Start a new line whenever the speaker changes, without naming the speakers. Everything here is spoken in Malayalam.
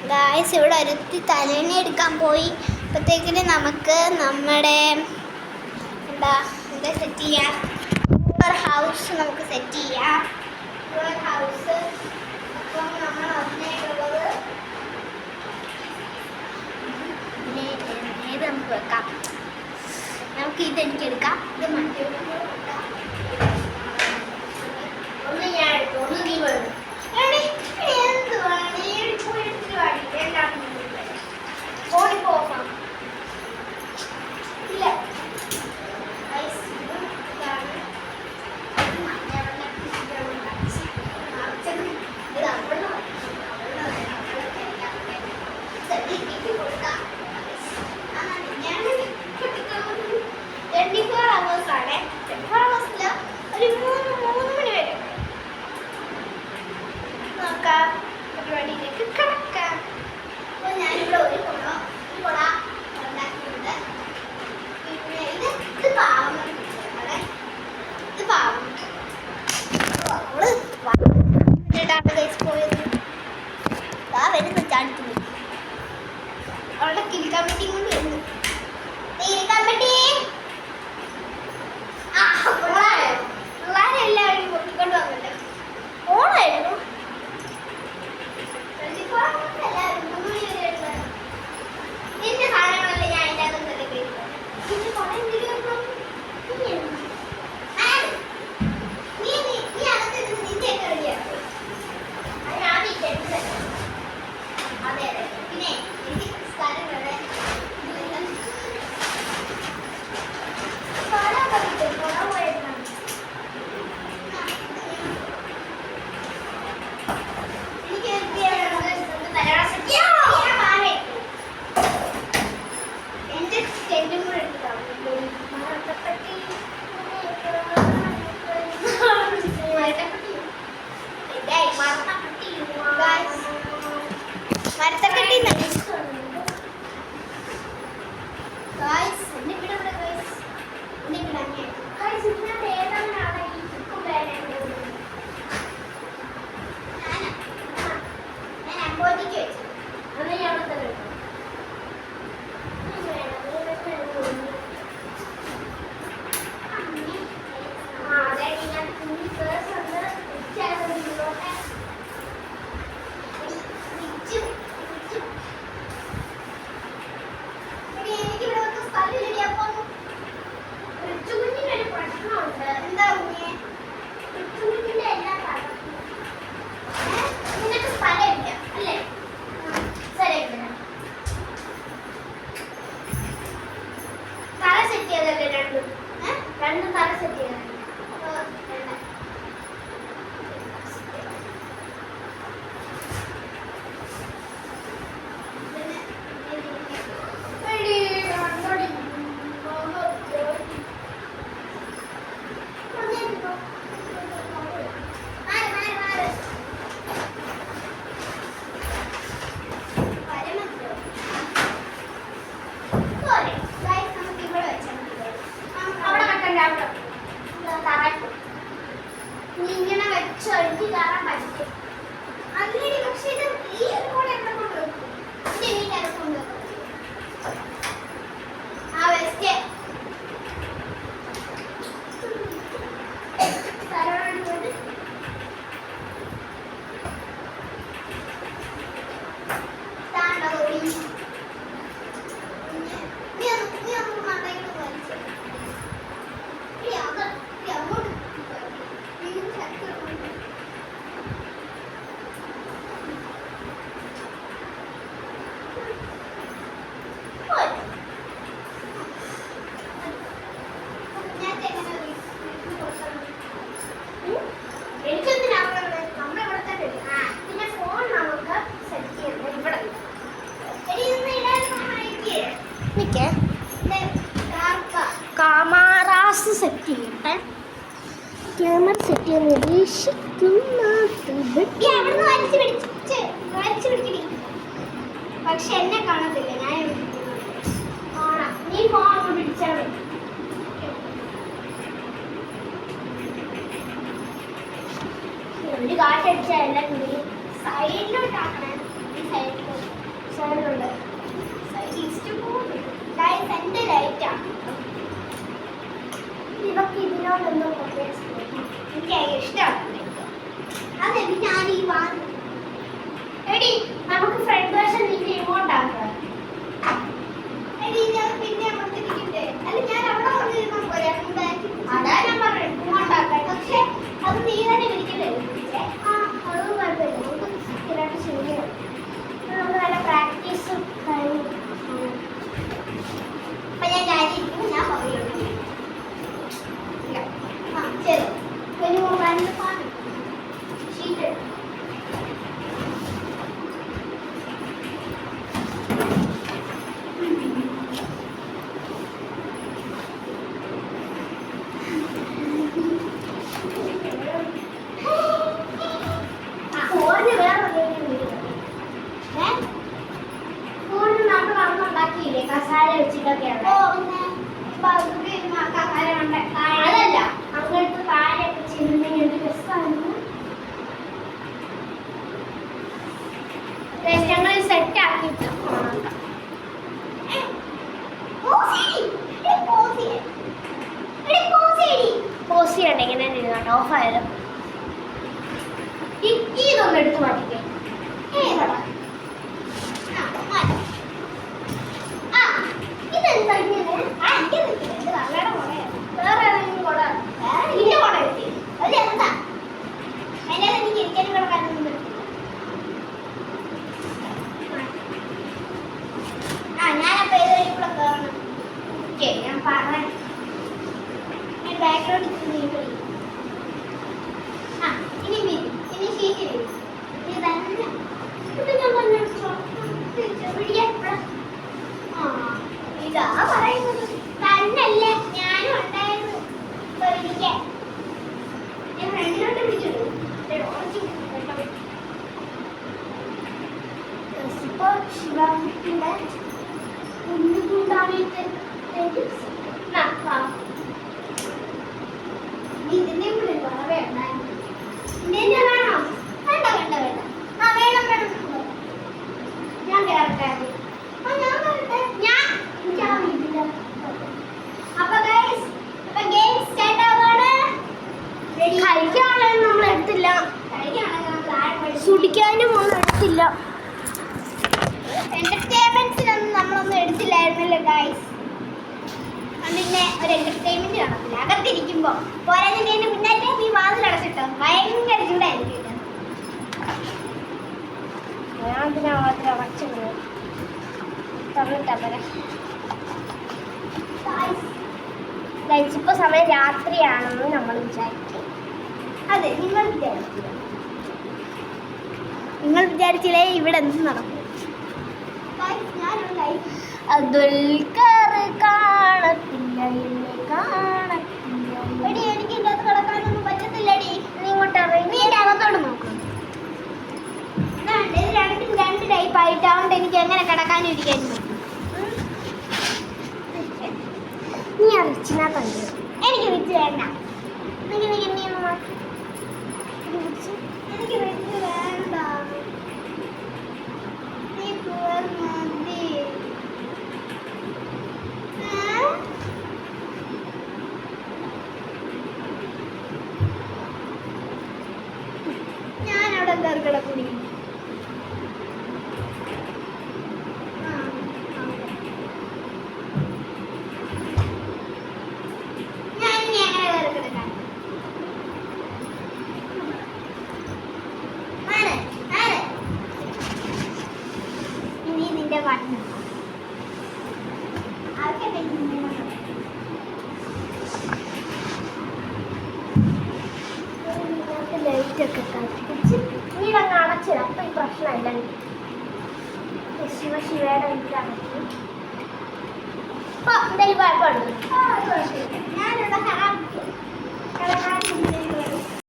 ഗായ്സ് ഇവിടെ ഒരുത്തി തലേണ എടുക്കാൻ പോയി. അപ്പോഴത്തേക്കിന് നമുക്ക് നമ്മുടെ എന്താ സെറ്റ് ചെയ്യാം. ഹൗസ് നമുക്ക് സെറ്റ് ചെയ്യാം. ഹൗസ് അപ്പം നമ്മൾ അതിനായിട്ടുള്ളത് ഏത് നമുക്ക് വെക്കാം. നമുക്ക് ഇതെനിക്ക് എടുക്കാം. ഇത് മറ്റേ ഒന്ന് ഞാൻ എടുത്തു, ഒന്ന് നീ വേണം. എന്ത് വേണം ഫോണിൽ പോകാം. ഇല്ല പരിപാടിയിലേക്ക് കിടക്കാം. അപ്പോൾ ഞാനിവിടെ ഒരു കുട ഉണ്ടാക്കിയിട്ടുണ്ട്. പിന്നെ ഇത് പാവം, ഇത് പാവം പോയത് വരുന്നു. ചാടിക്കുന്നു അവളുടെ കിൽക്കാൻ വേണ്ടി കൊണ്ട് വരുന്നു. പിള്ളേരെ എല്ലാവരും പൊട്ടിക്കൊണ്ട് വന്നിട്ട് ഓണായിരുന്നു. നിന്റെ സാധനങ്ങളല്ലേ ഞാൻ അതിൻ്റെ അകത്ത് പിന്നെ കുറെ നീ അകത്ത് നിന്റെ ഒക്കെ റെഡിയാക്കും. അതെ അതെ. പിന്നെ എനിക്ക് സ്ഥലങ്ങളുടെ രണ്ടും തല സെറ്റ് ചെയ്യാൻ ഇങ്ങനെ വെച്ച് ഒഴുകി കയറാൻ പറ്റും. അങ്ങനെ പക്ഷേ ഇത് ഈ ഒരു കൂടെ എവിടെ കൊണ്ടുവെക്കും? ഇതിന്റെ വീട്ടിൽ കൊണ്ടുവെക്കും. ആ വെസ്റ്റ് കാമറാസ് സെറ്റ് ചെയ്യട്ടെ. ക്യാമറ സെറ്റ് ചെയ്യാൻ ഉദ്ദേശിക്കുന്ന പക്ഷെ എന്നെ കാണത്തില്ല. ഞാൻ നീ ഫോൺ പിടിച്ചാൽ മതി. ഒരു കാറ്റടിച്ചാൽ എല്ലാം കൂടി സൈഡിലോട്ടാക്കണേ. ഈ സൈഡിലോട്ട് അതുകൊണ്ടൊന്നും എനിക്ക് ഇഷ്ടമാണ്. അതെ ഞാൻ ഈ എടി നമുക്ക് ഫ്രണ്ട് വേർഷൻ നിന്റെ ഇങ്ങോട്ടാക്കാം. എടി ഞാൻ പിന്നെ അങ്ങോട്ടിരിക്കട്ടെ. അല്ല ഞാൻ അവിടെ വന്നിരുന്നാൽ പോരെ. അതാ ഞാൻ പറഞ്ഞത് ഇങ്ങോട്ടാക്കാം. പക്ഷെ അത് നീ തന്നെ വിളിക്കണ്ടേ? ആ അത് കുഴപ്പമില്ല. നമുക്ക് സ്ഥിരമായിട്ട് ശരിയാണ്. നമുക്ക് നല്ല പ്രാക്ടീസും കഴിഞ്ഞു. അപ്പൊ ഞാൻ കാര്യമായിരിക്കും ഞാൻ പറയുള്ളൂ. ആ ശരി. ഒരു രണ്ട് പാട്ട് ഷീറ്റ് കസാര വെച്ചിട്ടൊക്കെയാണ്. അതല്ല അങ്ങനത്തെ താരൊക്കെ ചെയ്യുന്നെങ്കിൽ എന്ത് രസമായിരുന്നു. ഞങ്ങൾ സെറ്റ് ആക്കിയിട്ട് പോസ് ചെയ്യണ്ട. ഇങ്ങനെ ഇരുന്നോട്ടെ. ഓഫായാലും ഇതൊന്നും എടുത്ത് മാറ്റിക്കേ. ഇതാ പറയുന്നത് തന്നല്ല ഞാനും ഉണ്ടായിരുന്നു. ഞാൻ ഫ്രണ്ടിലോട്ട് പിടിച്ചിട്ടു. ശിവന്റെ കുഞ്ഞുകൂടാനായിട്ട് ഇതിന്റെ കൂടെ വളരെ ഉണ്ടായിരുന്നു. ഇതിന്റെ വേണോ? വേണ്ട വേണ്ട വേണ്ട. ആ വേണം വേണം. ഞാൻ കേറട്ടെ. ഞാൻ കേറട്ടെ. ഞാൻ അപ്പൊ ഗൈസ് ഗെയിം സ്റ്റാർട്ട് ആവാണ്. കഴിക്കാനുള്ളത് നമ്മൾ എടുത്തില്ല. സുടിക്കാനും ഒന്നും എടുത്തില്ല. എന്റർടൈൻമെന്റ്സിനൊന്നും നമ്മളൊന്നും എടുത്തില്ലായിരുന്നല്ലോ ഗൈസ്. പിന്നെ ഒരു എന്റർടൈൻമെന്റ് കാണത്തില്ല അകത്തിരിക്കുമ്പോ. പോരാഞ്ഞതിന്റെ പിന്നാലെ നീ വാതിൽ അടച്ചിട്ടോ. ഭയങ്കര ചൂടായിരിക്കും. ഞാൻ പിന്നെ വാതിൽ അടച്ചു തന്നിട്ടാ പോരാ. ഇപ്പൊ സമയം രാത്രിയാണെന്ന് നമ്മൾ വിചാരിക്കും. അതെ നിങ്ങൾ വിചാരിച്ചില്ലേ ഇവിടെ എന്ത് നടക്കും. എടി എനിക്ക് ഇതിന്റെ അകത്ത് കിടക്കാനൊന്നും പറ്റത്തില്ലടി. നീ ഇങ്ങോട്ട് ഇറങ്ങി എന്റെ അകത്തോട്ട് നോക്കും. ഇത് രണ്ട് ടൈപ്പ് ആയിട്ടാവുകൊണ്ട് എനിക്ക് എങ്ങനെ കിടക്കാനും ഇരിക്കാനും പറ്റും. നീ അറിച്ചിനകത്തുണ്ട്. എനിക്ക് റിച്ച് വേണ്ട. എനിക്ക് റിച്ച് വേണ്ട. നീ മതി. ഞാനവിടെ എന്താ കിടക്കൂടി. ലൈറ്റൊക്കെ കത്തിച്ച് വീടങ്ങ് അടച്ചിടാം. അപ്പം ഈ പ്രശ്നമില്ല. ശിവയുടെ വീട്ടിലടച്ചു. എന്തായാലും കുഴപ്പമുണ്ട്. ഞാനിവിടെ